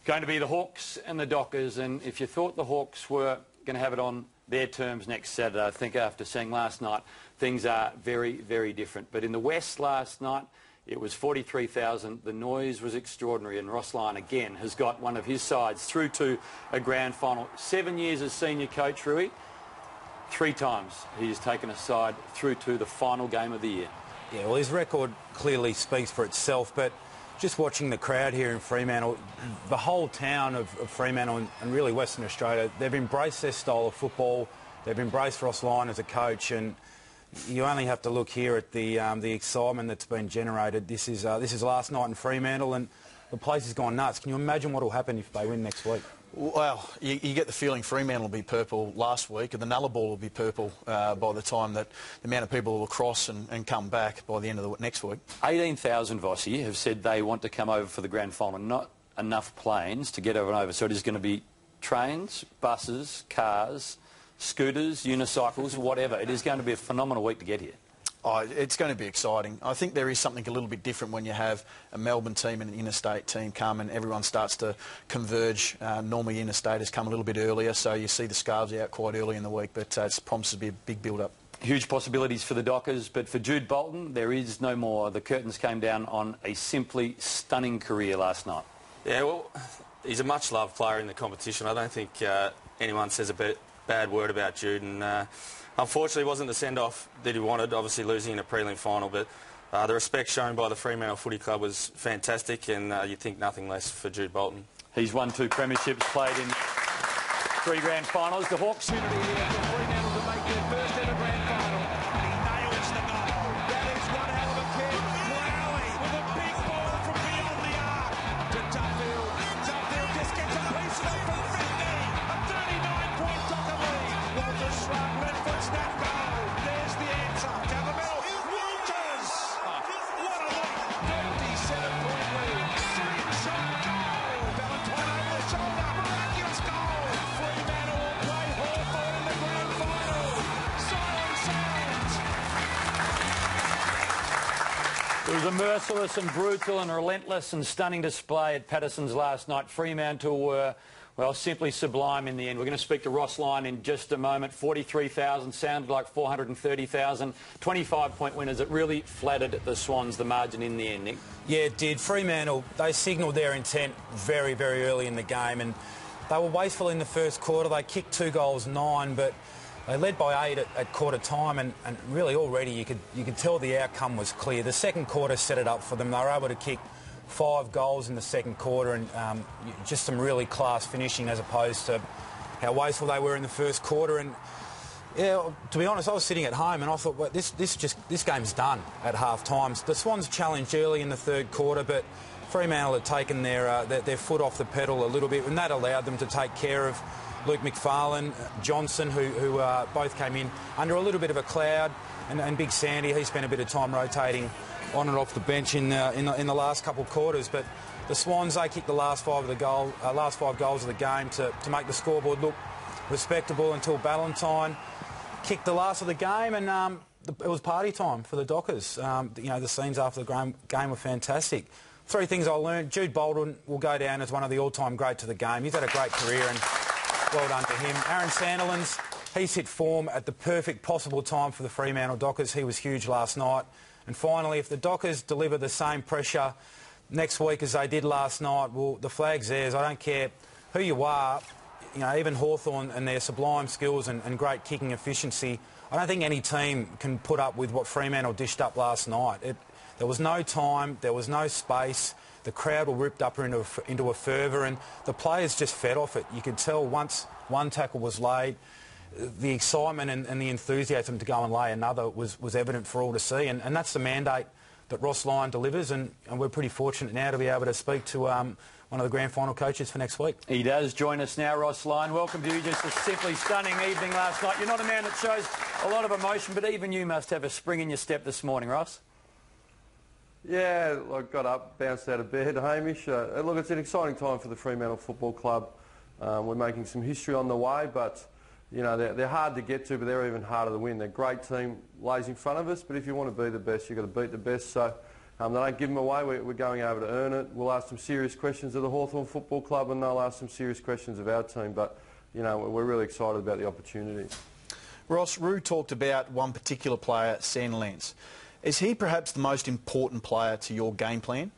Going to be the Hawks and the Dockers, and if you thought the Hawks were going to have it on their terms next Saturday, I think after seeing last night, things are very, very different. But in the West last night, it was 43,000. The noise was extraordinary, and Ross Lyon again has got one of his sides through to a grand final. 7 years as senior coach, Rui. 3 times he has taken a side through to the final game of the year. Yeah, well, his record clearly speaks for itself, but just watching the crowd here in Fremantle, the whole town of Fremantle and really Western Australia, they've embraced their style of football. They've embraced Ross Lyon as a coach, and you only have to look here at the excitement that's been generated. This is last night in Fremantle, and the place has gone nuts. Can you imagine what will happen if they win next week? Well, you get the feeling Fremantle will be purple last week, and the Nullarbor will be purple by the time that the amount of people will cross and come back by the end of the next week. 18,000 Vossi have said they want to come over for the grand final. Not enough planes to get everyone over, so it is going to be trains, buses, cars, scooters, unicycles, whatever. It is going to be a phenomenal week to get here. Oh, it's going to be exciting. I think there is something a little bit different when you have a Melbourne team and an interstate team come and everyone starts to converge. Normally interstate has come a little bit earlier, so you see the scarves out quite early in the week, but it promises to be a big build-up. Huge possibilities for the Dockers, but for Jude Bolton, there is no more. The curtains came down on a simply stunning career last night. Yeah, well, he's a much-loved player in the competition. I don't think anyone says a bad word about Jude, and unfortunately, it wasn't the send-off that he wanted, obviously losing in a prelim final, but the respect shown by the Fremantle Footy Club was fantastic, and you'd think nothing less for Jude Bolton. He's won 2 premierships, played in 3 grand finals. The Hawks opportunity here for Fremantle to make their first ever grand final. And he nails the goal. That is one hell of a kick. Crowley with a big ball from beyond the arc to Duffield. Duffield just gets a piece of it from 50. A 39-point Docker lead. Walters shrug, left foot snap goal. There's the answer. Down the middle. Walters! What a lead. 37-point lead. Slim shot goal. Valentine over the shoulder. Miraculous goal. Fremantle will play Hawthorn in the grand final. Siren sounds. It was a merciless and brutal and relentless and stunning display at Patterson's last night. Fremantle were, well, simply sublime in the end. We're going to speak to Ross Lyon in just a moment. 43,000 sounded like 430,000. 25-point winners. It really flattered the Swans, the margin in the end, Nick. Yeah, it did. Fremantle, they signalled their intent very, very early in the game, and they were wasteful in the first quarter. They kicked 2 goals, 9, but they led by 8 at quarter time, and really already you could tell the outcome was clear. The second quarter set it up for them. They were able to kick 5 goals in the second quarter, and just some really class finishing as opposed to how wasteful they were in the first quarter. And yeah, to be honest, I was sitting at home and I thought, well, this game's done at half time. The Swans challenged early in the third quarter, but Fremantle had taken their foot off the pedal a little bit, and that allowed them to take care of Luke McFarlane, Johnson, who both came in under a little bit of a cloud, and Big Sandy. He spent a bit of time rotating on and off the bench in the last couple of quarters. But the Swans, they kicked the last 5 goals of the game to make the scoreboard look respectable until Ballantyne kicked the last of the game, and it was party time for the Dockers. The scenes after the game were fantastic. 3 things I learned. Jude Bolton will go down as one of the all-time greats of the game. He's had a great career, and well done to him. Aaron Sandilands, he's hit form at the perfect possible time for the Fremantle Dockers. He was huge last night. And finally, if the Dockers deliver the same pressure next week as they did last night, well, the flag's theirs. I don't care who you are. Even Hawthorn and their sublime skills and great kicking efficiency, I don't think any team can put up with what Fremantle dished up last night. There was no time, there was no space. The crowd were ripped up into a fervour, and the players just fed off it. You could tell once one tackle was laid, the excitement and the enthusiasm to go and lay another was evident for all to see, and that's the mandate that Ross Lyon delivers, and we're pretty fortunate now to be able to speak to one of the grand final coaches for next week. He does join us now, Ross Lyon. Welcome to you. Just a simply stunning evening last night. You're not a man that shows a lot of emotion, but even you must have a spring in your step this morning, Ross. Yeah, I got up, bounced out of bed, Hamish. Look, it's an exciting time for the Fremantle Football Club. We're making some history on the way, but they're hard to get to, but they're even harder to win. They're a great team, lays in front of us, but if you want to be the best, you've got to beat the best. So They don't give them away. We're going over to earn it. We'll ask some serious questions of the Hawthorn Football Club, and they'll ask some serious questions of our team. But, you know, we're really excited about the opportunity. Ross, Roo talked about one particular player, Sam Lance. Is he perhaps the most important player to your game plan?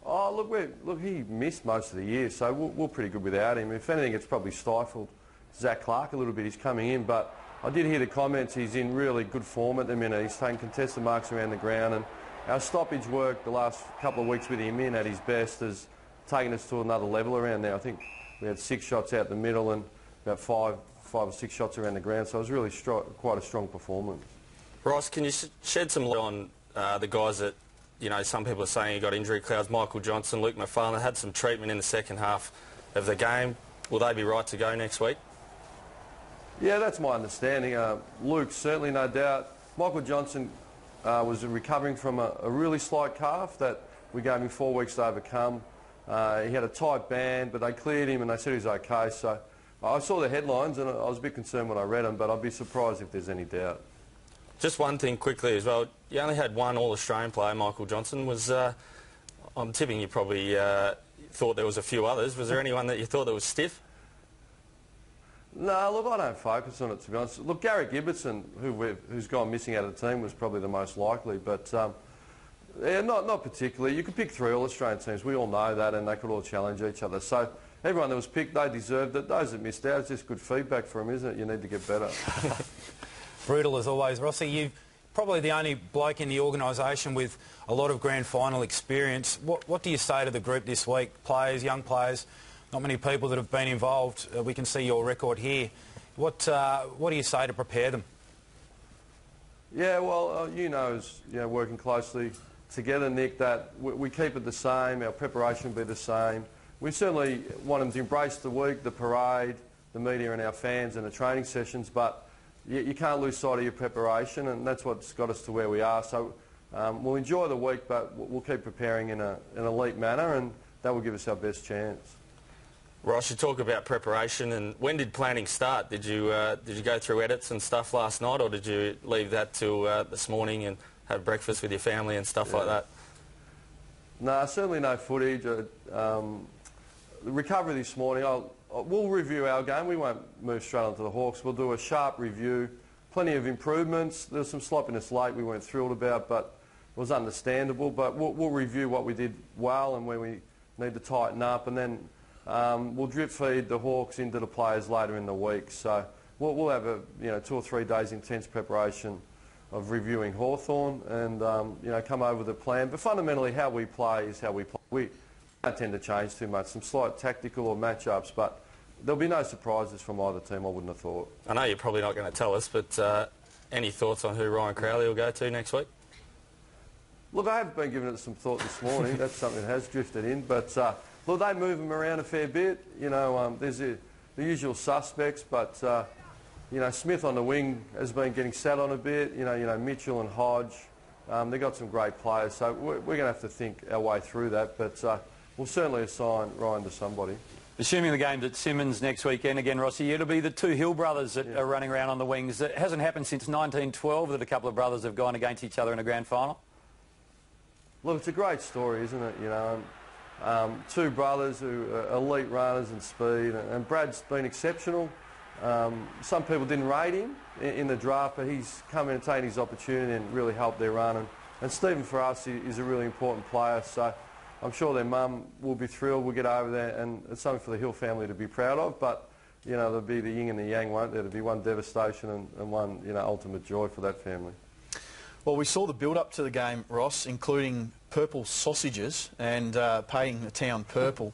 Oh, look, he missed most of the year, so we're pretty good without him. If anything, it's probably stifled Zach Clark a little bit. He's coming in, but I did hear the comments. He's in really good form at the minute. He's taking contested marks around the ground, and our stoppage work the last couple of weeks with him in at his best has taken us to another level around there. I think we had 6 shots out the middle and about five or six shots around the ground, so it was really quite a strong performance. Ross, can you shed some light on the guys that, you know, some people are saying he got injury clouds? Michael Johnson, Luke McFarlane had some treatment in the second half of the game. Will they be right to go next week? Yeah, that's my understanding. Luke, certainly, no doubt. Michael Johnson was recovering from a really slight calf that we gave him 4 weeks to overcome. He had a tight band, but they cleared him and they said he was okay. So I saw the headlines and I was a bit concerned when I read them, but I'd be surprised if there's any doubt. Just one thing quickly as well. You only had one All-Australian player, Michael Johnson. I'm tipping you probably thought there was a few others. Was there anyone that you thought that was stiff? No, look, I don't focus on it, to be honest. Look, Gary Gibbertson, who's gone missing out of the team, was probably the most likely, but yeah, not particularly. You could pick 3 All-Australian teams. We all know that, and they could all challenge each other. So everyone that was picked, they deserved it. Those that missed out, it's just good feedback for them, isn't it? You need to get better. Brutal as always. Rossi, you're probably the only bloke in the organisation with a lot of grand final experience. What do you say to the group this week? Players, young players, not many people that have been involved. We can see your record here. What do you say to prepare them? Yeah, well, you know, working closely together, Nick, that we keep it the same. Our preparation will be the same. We certainly want them to embrace the week, the parade, the media and our fans and the training sessions, but you can't lose sight of your preparation, and that's what's got us to where we are. So we'll enjoy the week, but we'll keep preparing in an elite manner, and that will give us our best chance. Ross, you talk about preparation, and when did planning start? Did you go through edits and stuff last night, or did you leave that till this morning and have breakfast with your family and stuff like that? No, certainly no footage. The recovery this morning, we'll review our game. We won't move straight onto the Hawks. We'll do a sharp review. Plenty of improvements. There was some sloppiness late we weren't thrilled about, but it was understandable. But we'll review what we did well and where we need to tighten up, and then we'll drip feed the Hawks into the players later in the week. So we'll have 2 or 3 days intense preparation of reviewing Hawthorn and come over with a plan. But fundamentally, how we play is how we play. We don't tend to change too much. Some slight tactical or matchups, but there'll be no surprises from either team, I wouldn't have thought. I know you're probably not going to tell us, but any thoughts on who Ryan Crowley will go to next week? Look, I have been giving it some thought this morning. That's something that has drifted in. But, look, they move them around a fair bit. There's the usual suspects, but, Smith on the wing has been getting sat on a bit. Mitchell and Hodge. They've got some great players, so we're going to have to think our way through that. But we'll certainly assign Ryan to somebody. Assuming the game's at Simmons next weekend again, Rossi, it'll be the 2 Hill brothers that are running around on the wings. It hasn't happened since 1912 that a couple of brothers have gone against each other in a grand final. Look, it's a great story, isn't it? 2 brothers who are elite runners and speed, and Brad's been exceptional. Some people didn't rate him in the draft, but he's come in and taken his opportunity and really helped their run. And Stephen, for us, is a really important player, so I'm sure their mum will be thrilled. We'll get over there, and it's something for the Hill family to be proud of. But, there'll be the yin and the yang, won't there? There'll be one devastation and one, ultimate joy for that family. Well, we saw the build-up to the game, Ross, including purple sausages and painting the town purple.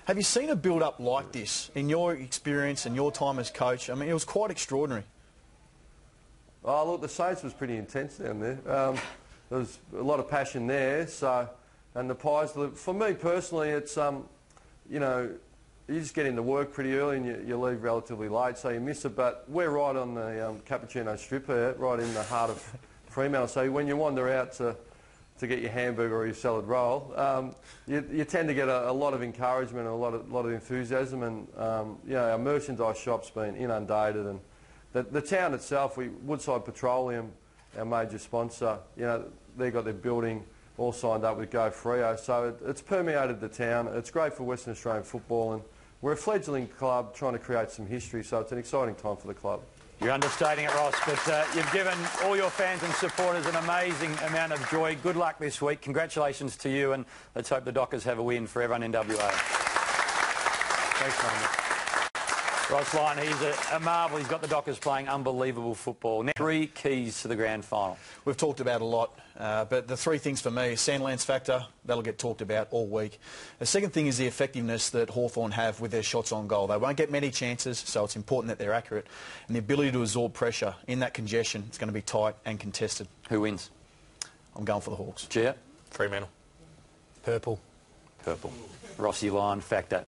Have you seen a build-up like this in your experience and your time as coach? I mean, it was quite extraordinary. Oh, look, the Saints was pretty intense down there. There was a lot of passion there. So, and the Pies, for me personally, it's, you just get into work pretty early and you leave relatively late, so you miss it. But we're right on the Cappuccino Strip here, right in the heart of Fremantle. So when you wander out to get your hamburger or your salad roll, you tend to get a lot of encouragement and a lot of enthusiasm. And our merchandise shop's been inundated, and the town itself, Woodside Petroleum, our major sponsor, they've got their building all signed up with Go Freo. So it's permeated the town. It's great for Western Australian football, and we're a fledgling club trying to create some history, so it's an exciting time for the club. You're understating it, Ross, but you've given all your fans and supporters an amazing amount of joy. Good luck this week. Congratulations to you, and let's hope the Dockers have a win for everyone in WA. Thanks, mate. Ross Lyon, he's a marvel. He's got the Dockers playing unbelievable football. Now, 3 keys to the grand final. We've talked about a lot, but the 3 things for me: Sandlands factor, that'll get talked about all week. The second thing is the effectiveness that Hawthorn have with their shots on goal. They won't get many chances, so it's important that they're accurate. And the ability to absorb pressure in that congestion, it's going to be tight and contested. Who wins? I'm going for the Hawks. Gia? Fremantle. Purple. Purple. Rossi Lyon factor.